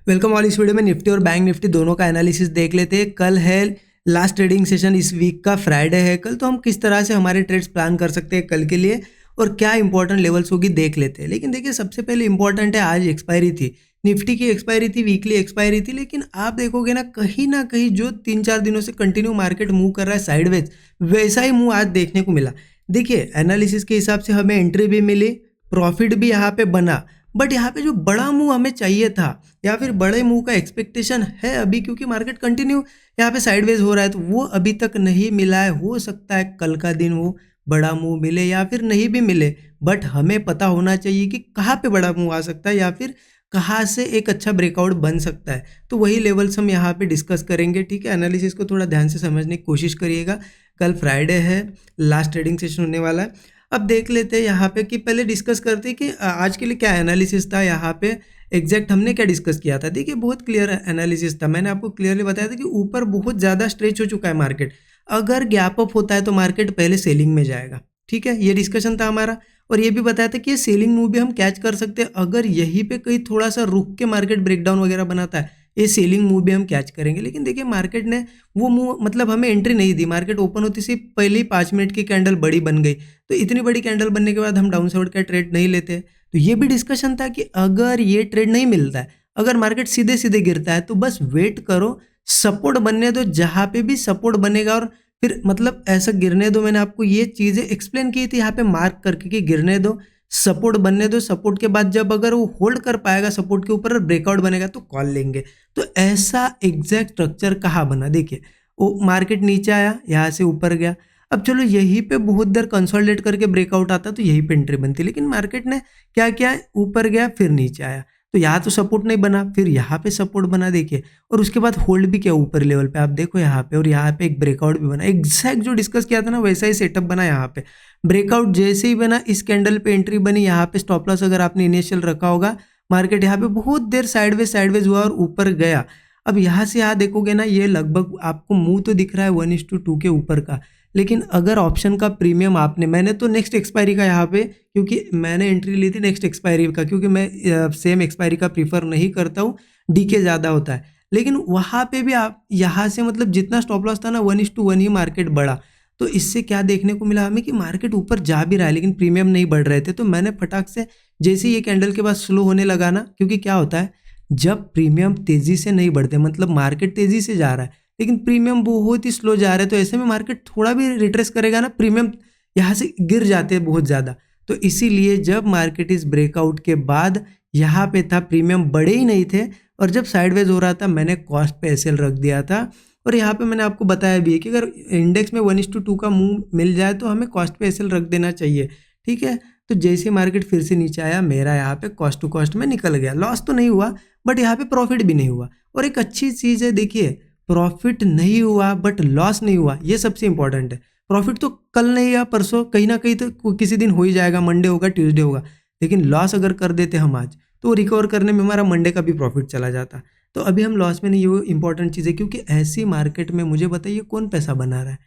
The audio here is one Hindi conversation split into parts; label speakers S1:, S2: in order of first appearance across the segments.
S1: Welcome all. इस वीडियो में निफ्टी और बैंक निफ्टी दोनों का एनालिसिस देख लेते हैं। कल है लास्ट ट्रेडिंग सेशन, इस वीक का फ्राइडे है कल, तो हम किस तरह से हमारे ट्रेड्स प्लान कर सकते हैं कल के लिए और क्या इंपॉर्टेंट लेवल्स होगी देख लेते हैं। लेकिन देखिए सबसे पहले इंपॉर्टेंट है, आज एक्सपायरी थी, निफ्टी की एक्सपायरी थी, वीकली एक्सपायरी थी। लेकिन आप देखोगे ना कहीं जो 3-4 दिनों से कंटिन्यू मार्केट मूव कर रहा है साइडवेज, वैसा ही मूव आज देखने को मिला। देखिए एनालिसिस के हिसाब से हमें एंट्री भी मिली, प्रॉफिट भी यहाँ पे बना, बट यहाँ पे जो बड़ा मूव हमें चाहिए था या फिर बड़े मूव का एक्सपेक्टेशन है अभी, क्योंकि मार्केट कंटिन्यू यहाँ पे साइडवेज हो रहा है, तो वो अभी तक नहीं मिला है। हो सकता है कल का दिन वो बड़ा मूव मिले या फिर नहीं भी मिले, बट हमें पता होना चाहिए कि कहाँ पे बड़ा मूव आ सकता है या फिर कहाँ से एक अच्छा ब्रेकआउट बन सकता है। तो वही लेवल्स हम यहाँ पे डिस्कस करेंगे, ठीक है। एनालिसिस को थोड़ा ध्यान से समझने की कोशिश करिएगा। कल फ्राइडे है, लास्ट ट्रेडिंग सेशन होने वाला है। अब देख लेते हैं यहाँ पे कि पहले डिस्कस करते हैं कि आज के लिए क्या एनालिसिस था, यहाँ पे एग्जैक्ट हमने क्या डिस्कस किया था। देखिए बहुत क्लियर एनालिसिस था, मैंने आपको क्लियरली बताया था कि ऊपर बहुत ज़्यादा स्ट्रेच हो चुका है मार्केट। अगर गैप अप होता है तो मार्केट पहले सेलिंग में जाएगा, ठीक है, ये डिस्कशन था हमारा। और ये भी बताया था कि ये सेलिंग मूव भी हम कैच कर सकते हैं अगर यहीं पे कहीं थोड़ा सा रुक के मार्केट ब्रेकडाउन वगैरह बनाता है, ये सेलिंग मूव भी हम कैच करेंगे। लेकिन देखिए मार्केट ने वो मूव मतलब हमें एंट्री नहीं दी, मार्केट ओपन होती सी पहले ही 5 मिनट की कैंडल बड़ी बन गई, तो इतनी बड़ी कैंडल बनने के बाद हम डाउन साइड का ट्रेड नहीं लेते। तो ये भी डिस्कशन था कि अगर ये ट्रेड नहीं मिलता है, अगर मार्केट सीधे सीधे गिरता है, तो बस वेट करो, सपोर्ट बनने दो, जहाँ पे भी सपोर्ट बनेगा और फिर मतलब ऐसा गिरने दो। मैंने आपको ये चीज़ें एक्सप्लेन की थी यहाँ पे मार्क करके कि गिरने दो, सपोर्ट बनने दो, सपोर्ट के बाद जब अगर वो होल्ड कर पाएगा सपोर्ट के ऊपर और ब्रेकआउट बनेगा तो कॉल लेंगे। तो ऐसा एग्जैक्ट स्ट्रक्चर कहाँ बना, देखिए वो मार्केट नीचे आया, यहाँ से ऊपर गया। अब चलो यहीं पे बहुत देर कंसोलिडेट करके ब्रेकआउट आता तो यहीं पे एंट्री बनती, लेकिन मार्केट ने क्या किया, ऊपर गया फिर नीचे आया, तो यहाँ तो सपोर्ट नहीं बना, फिर यहाँ पे सपोर्ट बना देखिए, और उसके बाद होल्ड भी किया ऊपर लेवल पे, आप देखो यहाँ पे, और यहाँ पे एक ब्रेकआउट भी बना। एग्जैक्ट जो डिस्कस किया था ना वैसा ही सेटअप बना। यहाँ पे ब्रेकआउट जैसे ही बना, इस कैंडल पे एंट्री बनी, यहाँ पे स्टॉप लॉस अगर आपने इनिशियल रखा होगा, मार्केट यहाँ पे बहुत देर साइडवेज हुआ और ऊपर गया। अब यहाँ से यहाँ देखोगे ना, ये लगभग आपको मुंह तो दिख रहा है 1:2 के ऊपर का, लेकिन अगर ऑप्शन का प्रीमियम आपने, मैंने तो नेक्स्ट एक्सपायरी का यहाँ पे, क्योंकि मैंने एंट्री ली थी नेक्स्ट एक्सपायरी का, क्योंकि मैं सेम एक्सपायरी का प्रीफर नहीं करता हूँ, डीके ज़्यादा होता है। लेकिन वहाँ पे भी आप यहाँ से मतलब जितना स्टॉप लॉस था ना 1:1 ही मार्केट बढ़ा। तो इससे क्या देखने को मिला हमें कि मार्केट ऊपर जा भी रहा है लेकिन प्रीमियम नहीं बढ़ रहे थे। तो मैंने फटाक से जैसे ये कैंडल के बाद स्लो होने लगा ना, क्योंकि क्या होता है जब प्रीमियम तेज़ी से नहीं बढ़ते, मतलब मार्केट तेज़ी से जा रहा है लेकिन प्रीमियम बहुत ही स्लो जा रहा है, तो ऐसे में मार्केट थोड़ा भी रिट्रेस करेगा ना, प्रीमियम यहाँ से गिर जाते हैं बहुत ज़्यादा। तो इसीलिए जब मार्केट इस ब्रेकआउट के बाद यहाँ पे था, प्रीमियम बड़े ही नहीं थे, और जब साइडवेज हो रहा था मैंने कॉस्ट पे एसएल रख दिया था। और यहाँ पे मैंने आपको बताया भी है कि अगर इंडेक्स में 1:2 का मूव मिल जाए तो हमें कॉस्ट पे एसएल रख देना चाहिए, ठीक है। तो जैसे मार्केट फिर से नीचे आया, मेरा यहाँ पे कॉस्ट टू कॉस्ट में निकल गया, लॉस तो नहीं हुआ बट यहाँ पे प्रॉफिट भी नहीं हुआ। और एक अच्छी चीज़ है, देखिए प्रॉफिट नहीं हुआ बट लॉस नहीं हुआ, ये सबसे इंपॉर्टेंट है। प्रॉफिट तो कल नहीं या परसों कहीं ना कहीं तो किसी दिन हो ही जाएगा, मंडे होगा, ट्यूसडे होगा, लेकिन लॉस अगर कर देते हम आज तो रिकवर करने में हमारा मंडे का भी प्रॉफिट चला जाता। तो अभी हम लॉस में नहीं, ये इंपॉर्टेंट चीज़ है, क्योंकि ऐसी मार्केट में मुझे बताइए कौन पैसा बना रहा है,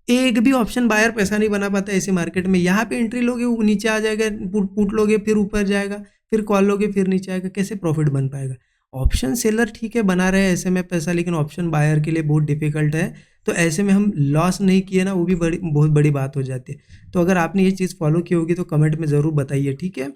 S1: एक भी ऑप्शन बायर पैसा नहीं बना पाता ऐसी मार्केट में। यहाँ पे एंट्री लोगे वो नीचे आ जाएगा, पुट लोगे फिर ऊपर जाएगा, फिर कॉल लोगे फिर नीचे आएगा, कैसे प्रॉफिट बन पाएगा। ऑप्शन सेलर ठीक है बना रहे हैं ऐसे में पैसा, लेकिन ऑप्शन बायर के लिए बहुत डिफिकल्ट है। तो ऐसे में हम लॉस नहीं किए ना, वो भी बहुत बड़ी बात हो जाती है। तो अगर आपने ये चीज़ फॉलो की होगी तो कमेंट में ज़रूर बताइए, ठीक है।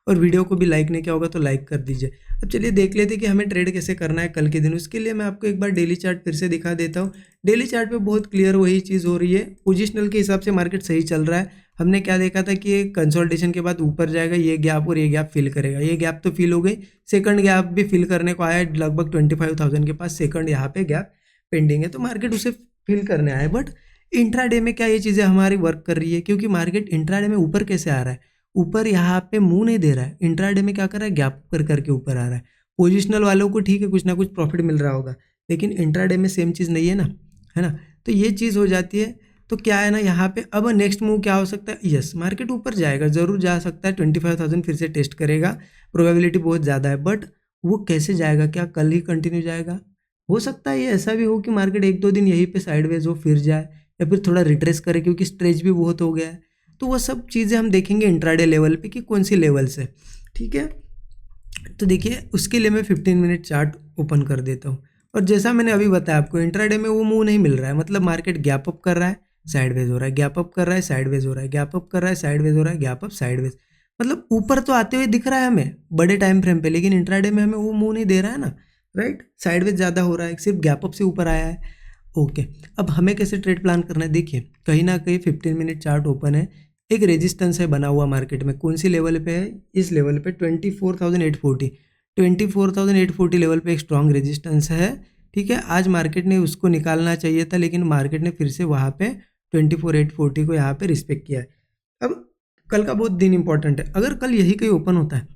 S1: और वीडियो को भी लाइक नहीं किया होगा तो लाइक कर दीजिए। अब चलिए देख लेते हैं कि हमें ट्रेड कैसे करना है कल के दिन। उसके लिए मैं आपको एक बार डेली चार्ट फिर से दिखा देता हूँ। डेली चार्ट पे बहुत क्लियर वही चीज़ हो रही है, पोजिशनल के हिसाब से मार्केट सही चल रहा है। हमने क्या देखा था कि ये कंसोलिडेशन के बाद ऊपर जाएगा, ये गैप और ये गैप फिल करेगा, ये गैप तो फिल हो गई, सेकंड गैप भी फिल करने को आया है, लगभग 25,000 के पास सेकंड यहाँ पे गैप पेंडिंग है, तो मार्केट उसे फिल करने आया है। बट इंट्राडे में क्या ये चीज़ें हमारी वर्क कर रही है, क्योंकि मार्केट इंट्राडे में ऊपर कैसे आ रहा है, ऊपर यहाँ पे मुंह नहीं दे रहा है, इंट्राडे में क्या कर रहा है, गैप कर करके ऊपर आ रहा है। पोजिशनल वालों को ठीक है कुछ ना कुछ प्रॉफिट मिल रहा होगा, लेकिन इंट्राडे में सेम चीज़ नहीं है ना, है ना। तो ये चीज़ हो जाती है। तो क्या है ना यहाँ पे अब नेक्स्ट मूव क्या हो सकता है, यस मार्केट ऊपर जाएगा, ज़रूर जा सकता है, 25,000 फिर से टेस्ट करेगा, प्रोबेबिलिटी बहुत ज़्यादा है। बट वो कैसे जाएगा, क्या कल ही कंटिन्यू जाएगा, हो सकता है ये ऐसा भी हो कि मार्केट 1-2 दिन यहीं पे साइडवेज हो फिर जाए, या फिर थोड़ा रिट्रेस करे क्योंकि स्ट्रेच भी बहुत हो गया है। तो वो सब चीज़ें हम देखेंगे इंट्राडे लेवल पे कि कौन सी लेवल से, ठीक है। तो देखिए उसके लिए मैं 15 मिनट चार्ट ओपन कर देता हूँ। और जैसा मैंने अभी बताया आपको, इंट्राडे में वो मूव नहीं मिल रहा है, मतलब मार्केट गैप अप कर रहा है, साइडवेज हो रहा है, गैप अप कर रहा है, साइडवेज हो रहा है, गैप अप कर रहा है, साइडवेज हो रहा है, गैप अप साइडवेज। मतलब ऊपर तो आते हुए दिख रहा है हमें बड़े टाइम फ्रेम पे, लेकिन इंट्राडे में हमें वो मूव नहीं दे रहा है ना, राइट। साइडवेज ज़्यादा हो रहा है, सिर्फ गैप अप से ऊपर आया है। ओके, अब हमें कैसे ट्रेड प्लान करना है, देखिए कहीं ना कहीं 15 मिनट चार्ट ओपन है, एक रेजिस्टेंस है बना हुआ मार्केट में, कौन सी लेवल पे है, इस लेवल पे 24,840, 24,840 लेवल पे एक स्ट्रॉन्ग रेजिस्टेंस है। ठीक है, आज मार्केट ने उसको निकालना चाहिए था, लेकिन मार्केट ने फिर से वहाँ पे 24,840 को यहाँ पे रिस्पेक्ट किया है। अब कल का बहुत दिन इंपॉर्टेंट है, अगर कल यही कहीं ओपन होता है,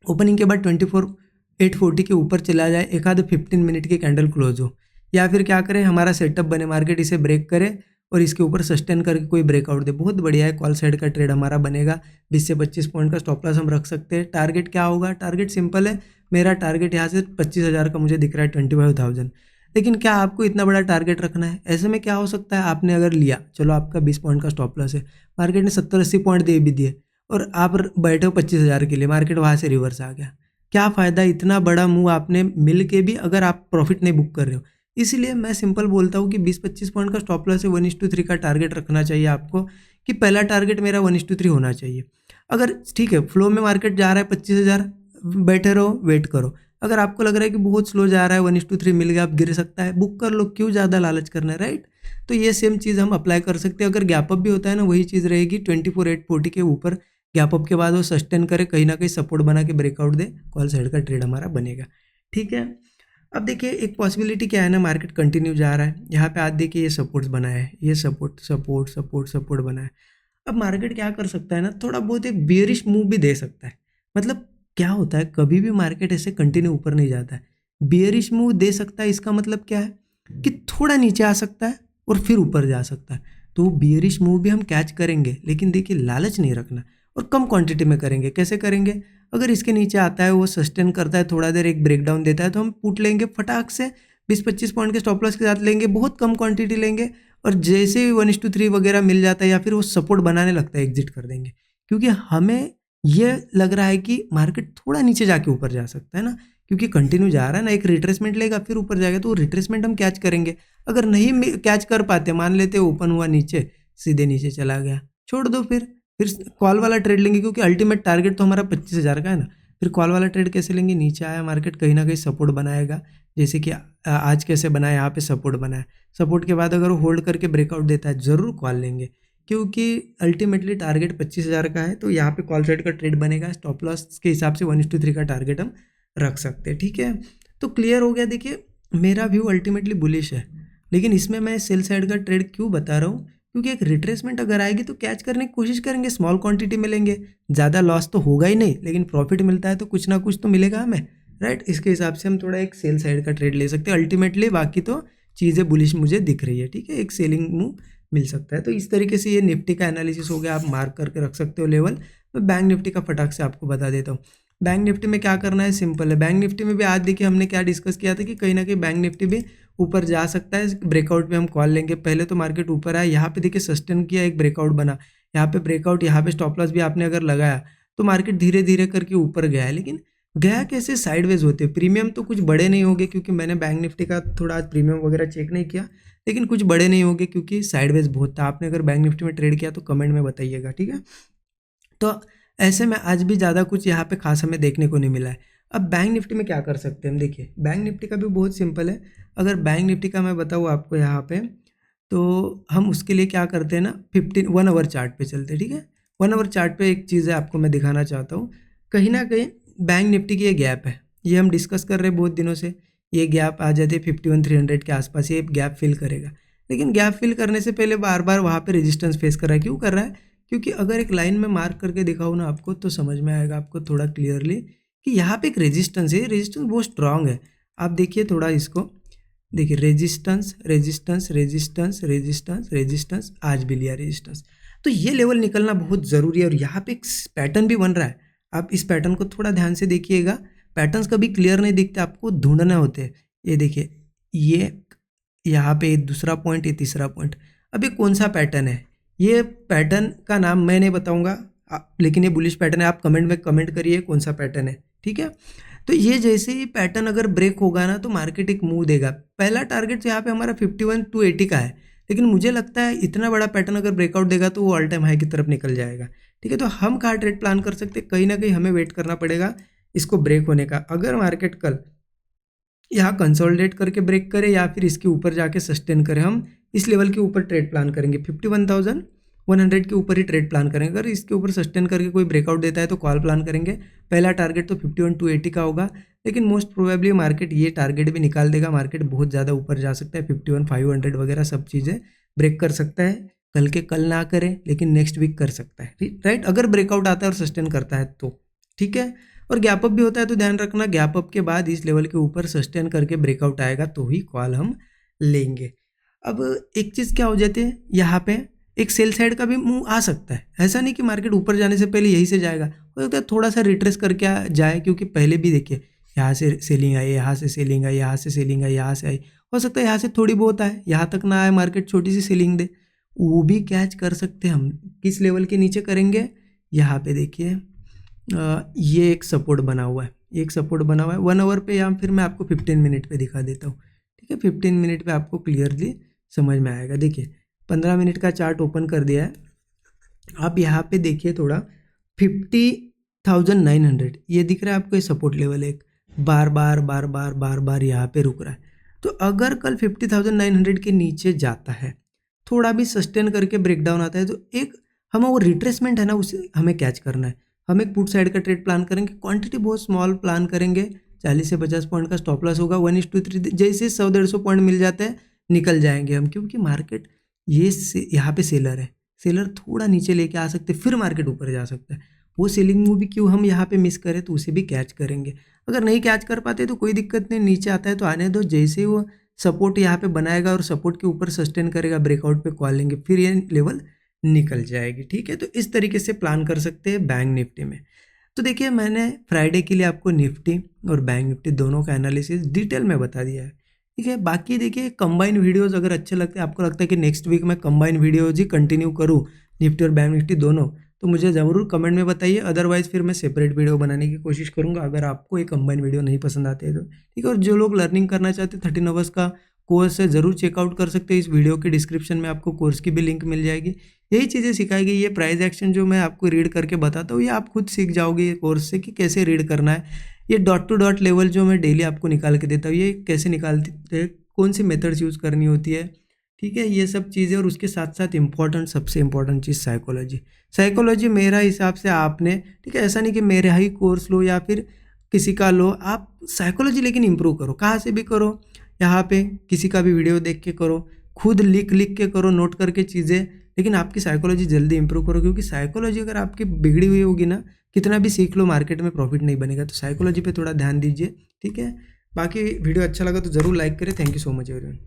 S1: ओपनिंग के बाद 24,840 के ऊपर चला जाए, एक आध 15 मिनट की कैंडल क्लोज हो, या फिर क्या करें, हमारा सेटअप बने, मार्केट इसे ब्रेक करे और इसके ऊपर सस्टेन करके कोई ब्रेकआउट दे, बहुत बढ़िया है, कॉल साइड का ट्रेड हमारा बनेगा। 20 से 25 पॉइंट का स्टॉप लॉस हम रख सकते हैं। टारगेट क्या होगा, टारगेट सिंपल है, मेरा टारगेट यहाँ से 25,000 का मुझे दिख रहा है, 25,000। लेकिन क्या आपको इतना बड़ा टारगेट रखना है? ऐसे में क्या हो सकता है, आपने अगर लिया, चलो आपका 20 पॉइंट का स्टॉप लॉस है, मार्केट ने 70-80 पॉइंट दे भी दिए और आप बैठे हो 25,000 के लिए, मार्केट वहाँ से रिवर्स आ गया, क्या फ़ायदा? इतना बड़ा मूव आपने मिल के भी अगर आप प्रॉफिट नहीं बुक कर रहे हो। इसीलिए मैं सिंपल बोलता हूँ कि 20-25 पॉइंट का स्टॉप लॉस है, 1:3 का टारगेट रखना चाहिए आपको, कि पहला टारगेट मेरा 1:3 होना चाहिए। अगर ठीक है फ्लो में मार्केट जा रहा है 25,000, बैठे रहो, वेट करो। अगर आपको लग रहा है कि बहुत स्लो जा रहा है, 1:3 मिल गया, आप गिर सकता है, बुक कर लो, क्यों ज़्यादा लालच करना है, राइट। तो ये सेम चीज़ हम अप्लाई कर सकते हैं। अगर गैप अप भी होता है ना, वही चीज़ रहेगी, 24,840 के ऊपर गैप अप के बाद वो सस्टेन करे, कहीं ना कहीं सपोर्ट बना के ब्रेकआउट दे, कॉल साइड का ट्रेड हमारा बनेगा। ठीक है, अब देखिए एक पॉसिबिलिटी क्या है ना, मार्केट कंटिन्यू जा रहा है, यहाँ पे आज देखिए ये सपोर्ट्स बना है, ये सपोर्ट सपोर्ट सपोर्ट सपोर्ट बना है। अब मार्केट क्या कर सकता है ना, थोड़ा बहुत एक बेयरिश मूव भी दे सकता है। मतलब क्या होता है, कभी भी मार्केट ऐसे कंटिन्यू ऊपर नहीं जाता है, बेयरिश मूव दे सकता है। इसका मतलब क्या है कि थोड़ा नीचे आ सकता है और फिर ऊपर जा सकता है। तो वो बेयरिश मूव भी हम कैच करेंगे, लेकिन देखिए लालच नहीं रखना, और कम क्वांटिटी में करेंगे। कैसे करेंगे, अगर इसके नीचे आता है, वो सस्टेन करता है, थोड़ा देर एक ब्रेकडाउन देता है, तो हम पुट लेंगे फटाक से, 20-25 पॉइंट के स्टॉप लॉस के साथ लेंगे, बहुत कम क्वांटिटी लेंगे, और जैसे ही 1:3 वगैरह मिल जाता है या फिर वो सपोर्ट बनाने लगता है, एग्जिट कर देंगे। क्योंकि हमें ये लग रहा है कि मार्केट थोड़ा नीचे जाके ऊपर जा सकता है ना, क्योंकि कंटिन्यू जा रहा है ना, एक रिट्रेसमेंट लेगा फिर ऊपर जाएगा, तो वो रिट्रेसमेंट हम कैच करेंगे। अगर नहीं कैच कर पाते, मान लेते ओपन हुआ नीचे, सीधे नीचे चला गया, छोड़ दो, फिर कॉल वाला ट्रेड लेंगे, क्योंकि अल्टीमेट टारगेट तो हमारा 25,000 का है ना। फिर कॉल वाला ट्रेड कैसे लेंगे, नीचे आया मार्केट, कहीं ना कहीं सपोर्ट बनाएगा, जैसे कि आज कैसे बनाया, यहाँ पे सपोर्ट बनाया, सपोर्ट के बाद अगर वो होल्ड करके ब्रेकआउट देता है, ज़रूर कॉल लेंगे, क्योंकि अल्टीमेटली टारगेट 25,000 का है। तो यहाँ पे कॉल साइड का ट्रेड बनेगा, स्टॉप लॉस के हिसाब से 1:3 का टारगेट हम रख सकते हैं। ठीक है, तो क्लियर हो गया। देखिए मेरा व्यू अल्टीमेटली बुलिश है, लेकिन इसमें मैं सेल साइड का ट्रेड क्यों बता रहा हूँ, क्योंकि एक रिट्रेसमेंट अगर आएगी तो कैच करने की कोशिश करेंगे, स्मॉल क्वांटिटी में लेंगे, ज़्यादा लॉस तो होगा ही नहीं, लेकिन प्रॉफिट मिलता है तो कुछ ना कुछ तो मिलेगा हमें, राइट। इसके हिसाब से हम थोड़ा एक सेल साइड का ट्रेड ले सकते हैं अल्टीमेटली। बाकी तो चीज़ें बुलिश मुझे दिख रही है, ठीक है, एक सेलिंग मूव मिल सकता है। तो इस तरीके से ये निफ्टी का एनालिसिस हो गया, आप मार्क करके रख सकते हो लेवल। मैं बैंक निफ्टी का फटाक से आपको बता देता हूँ। बैंक निफ्टी में क्या करना है, सिंपल है। बैंक निफ्टी में भी आज देखिए हमने क्या डिस्कस किया था कि कहीं ना कहीं बैंक निफ्टी भी ऊपर जा सकता है, ब्रेकआउट पे हम कॉल लेंगे। पहले तो मार्केट ऊपर आया, यहाँ पे देखिए सस्टेन किया, एक ब्रेकआउट बना, यहाँ पे ब्रेकआउट, यहाँ पे स्टॉप लॉस भी आपने अगर लगाया तो मार्केट धीरे धीरे करके ऊपर गया है। लेकिन गया कैसे, साइडवेज होते, प्रीमियम तो कुछ बड़े नहीं होंगे, क्योंकि मैंने बैंक निफ्टी का थोड़ा आज प्रीमियम वगैरह चेक नहीं किया, लेकिन कुछ बड़े नहीं होंगे क्योंकि साइडवेज बहुत था। आपने अगर बैंक निफ्टी में ट्रेड किया तो कमेंट में बताइएगा, ठीक है। तो ऐसे में आज भी ज़्यादा कुछ यहाँ पे खास हमें देखने को नहीं मिला है। अब बैंक निफ्टी में क्या कर सकते हैं हम, देखिए बैंक निफ्टी का भी बहुत सिंपल है। अगर बैंक निफ्टी का मैं बताऊँ आपको यहाँ पे, तो हम उसके लिए क्या करते हैं ना, 1 आवर चार्ट पे चलते हैं, ठीक है। 1 आवर चार्ट पे एक चीज़ है आपको मैं दिखाना चाहता हूँ। कहीं ना कहीं बैंक निफ्टी की ये गैप है, ये हम डिस्कस कर रहे हैं बहुत दिनों से, ये गैप आ जाते 51,300 के आसपास, ये गैप फिल करेगा। लेकिन गैप फिल करने से पहले बार बार वहाँ पे रेजिस्टेंस फेस कर रहा है, क्यों कर रहा है, क्योंकि अगर एक लाइन में मार्क करके दिखाऊँ ना आपको, तो समझ में आएगा आपको थोड़ा क्लियरली कि यहाँ पे एक रेजिस्टेंस है, रेजिस्टेंस बहुत स्ट्रांग है। आप देखिए थोड़ा इसको, देखिए resistance resistance resistance resistance resistance, आज भी लिया रेजिस्टेंस। तो ये लेवल निकलना बहुत ज़रूरी है, और यहाँ पे एक पैटर्न भी बन रहा है। आप इस पैटर्न को थोड़ा ध्यान से देखिएगा, पैटर्न्स कभी क्लियर नहीं दिखते, आपको ढूंढने होते हैं। ये देखिए, ये यहाँ पे दूसरा पॉइंट, ये तीसरा पॉइंट। अब ये कौन सा पैटर्न है, ये पैटर्न का नाम मैं नहीं बताऊंगा, लेकिन ये बुलिश पैटर्न है। आप कमेंट में कमेंट करिए कौन सा पैटर्न है, ठीक है। तो ये जैसे ही पैटर्न अगर ब्रेक होगा ना तो मार्केट एक मूव देगा। पहला टारगेट यहाँ पे हमारा 51,280 का है, लेकिन मुझे लगता है इतना बड़ा पैटर्न अगर ब्रेकआउट देगा तो वो ऑल टाइम हाई की तरफ निकल जाएगा। ठीक है, तो हम कहाँ ट्रेड प्लान कर सकते हैं, कहीं ना कहीं हमें वेट करना पड़ेगा इसको ब्रेक होने का। अगर मार्केट कल यहाँ कंसोलिडेट करके ब्रेक करे या फिर इसके ऊपर जाके सस्टेन करे, हम इस लेवल के ऊपर ट्रेड प्लान करेंगे। 51,100 के ऊपर ही ट्रेड प्लान करेंगे। अगर इसके ऊपर सस्टेन करके कोई ब्रेकआउट देता है तो कॉल प्लान करेंगे। पहला टारगेट तो 51,280 का होगा, लेकिन मोस्ट प्रोबेबली मार्केट ये टारगेट भी निकाल देगा। मार्केट बहुत ज़्यादा ऊपर जा सकता है, 51,500 वगैरह सब चीज़ें ब्रेक कर सकता है। कल के कल ना करे लेकिन नेक्स्ट वीक कर सकता है, राइट, अगर ब्रेकआउट आता है और सस्टेन करता है तो। ठीक है, और गैप अप भी होता है तो ध्यान रखना, गैप अप के बाद इस लेवल के ऊपर सस्टेन करके ब्रेकआउट आएगा तो ही कॉल हम लेंगे। अब एक चीज़ क्या हो जाती है, यहाँ पे एक सेल साइड का भी मूव आ सकता है। ऐसा नहीं कि मार्केट ऊपर जाने से पहले यहीं से जाएगा, हो सकता है थोड़ा सा रिट्रेस करके जाए, क्योंकि पहले भी देखिए यहाँ से सेलिंग आई, यहाँ से सेलिंग आई, यहाँ से सेलिंग आई, यहाँ से आई, हो सकता है यहाँ से थोड़ी बहुत आए, यहाँ तक ना आए, मार्केट छोटी सी सेलिंग दे, वो भी कैच कर सकते हैं हम। किस लेवल के नीचे करेंगे, यहाँ पे देखिए ये एक सपोर्ट बना हुआ है, एक सपोर्ट बना हुआ है 1 आवर पे, या फिर मैं आपको 15 मिनट पे दिखा देता हूँ। ठीक है, 15 मिनट पे आपको क्लियरली समझ में आएगा। देखिए 15 मिनट का चार्ट ओपन कर दिया है, आप यहाँ पे देखिए थोड़ा 50,900 ये दिख रहा है आपको, ये सपोर्ट लेवल एक बार बार बार बार बार बार यहाँ पे रुक रहा है। तो अगर कल 50,900 के नीचे जाता है, थोड़ा भी सस्टेन करके ब्रेकडाउन आता है, तो एक हम वो रिट्रेसमेंट है ना उसे हमें कैच करना है। हम एक पुट साइड का ट्रेड प्लान करेंगे, क्वांटिटी बहुत स्मॉल प्लान करेंगे, 40 से 50 पॉइंट का स्टॉप लॉस होगा, 1:3 जैसे 100-150 पॉइंट मिल जाते हैं निकल जाएंगे हम, क्योंकि मार्केट ये यहाँ पे सेलर है, सेलर थोड़ा नीचे लेके आ सकते फिर मार्केट ऊपर जा सकता है। वो सेलिंग मूव भी क्यों हम यहाँ पे मिस करें, तो उसे भी कैच करेंगे। अगर नहीं कैच कर पाते तो कोई दिक्कत नहीं, नीचे आता है तो आने दो, जैसे वो सपोर्ट यहाँ पे बनाएगा और सपोर्ट के ऊपर सस्टेन करेगा, ब्रेकआउट पे कॉल लेंगे, फिर ये लेवल निकल जाएगी। ठीक है, तो इस तरीके से प्लान कर सकते हैं बैंक निफ्टी में। तो देखिए मैंने फ्राइडे के लिए आपको निफ्टी और बैंक निफ्टी दोनों का एनालिसिस डिटेल में बता दिया है। ठीक है, बाकी देखिए कंबाइन वीडियोस अगर अच्छे लगते हैं, आपको लगता है कि नेक्स्ट वीक मैं कंबाइन वीडियोज ही कंटिन्यू करूँ निफ्टी और बैंक निफ्टी दोनों, तो मुझे ज़रूर कमेंट में बताइए। अदरवाइज़ फिर मैं सेपरेट वीडियो बनाने की कोशिश करूँगा, अगर आपको ये कंबाइन वीडियो नहीं पसंद आते हैं तो। ठीक है, और जो लोग लर्निंग करना चाहते हैं 13 आवर्स का कोर्स है, ज़रूर चेकआउट कर सकते हैं। इस वीडियो के डिस्क्रिप्शन में आपको कोर्स की भी लिंक मिल जाएगी। यही चीज़ें सिखाई गई, ये प्राइस एक्शन जो मैं आपको रीड करके बताता हूँ, ये आप खुद सीख जाओगे ये कोर्स से कि कैसे रीड करना है। ये डॉट टू डॉट लेवल जो मैं डेली आपको निकाल के देता हूँ, ये कैसे निकालते हैं, कौन सी मेथड्स यूज़ करनी होती है। ठीक है, ये सब चीज़ें, और उसके साथ साथ इम्पॉर्टेंट, सबसे इम्पॉर्टेंट चीज़ साइकोलॉजी। साइकोलॉजी मेरा हिसाब से आपने, ठीक है, ऐसा नहीं कि मेरा ही कोर्स लो या फिर किसी का लो, आप साइकोलॉजी लेकिन इम्प्रूव करो, कहाँ से भी करो, यहाँ पे किसी का भी वीडियो देख के करो, खुद लिख लिख के करो, नोट करके चीज़ें, लेकिन आपकी साइकोलॉजी जल्दी इंप्रूव करो, क्योंकि साइकोलॉजी अगर आपकी बिगड़ी हुई होगी ना, कितना भी सीख लो मार्केट में प्रॉफिट नहीं बनेगा। तो साइकोलॉजी पे थोड़ा ध्यान दीजिए। ठीक है, बाकी वीडियो अच्छा लगा तो ज़रूर लाइक करें। Thank you so much everyone.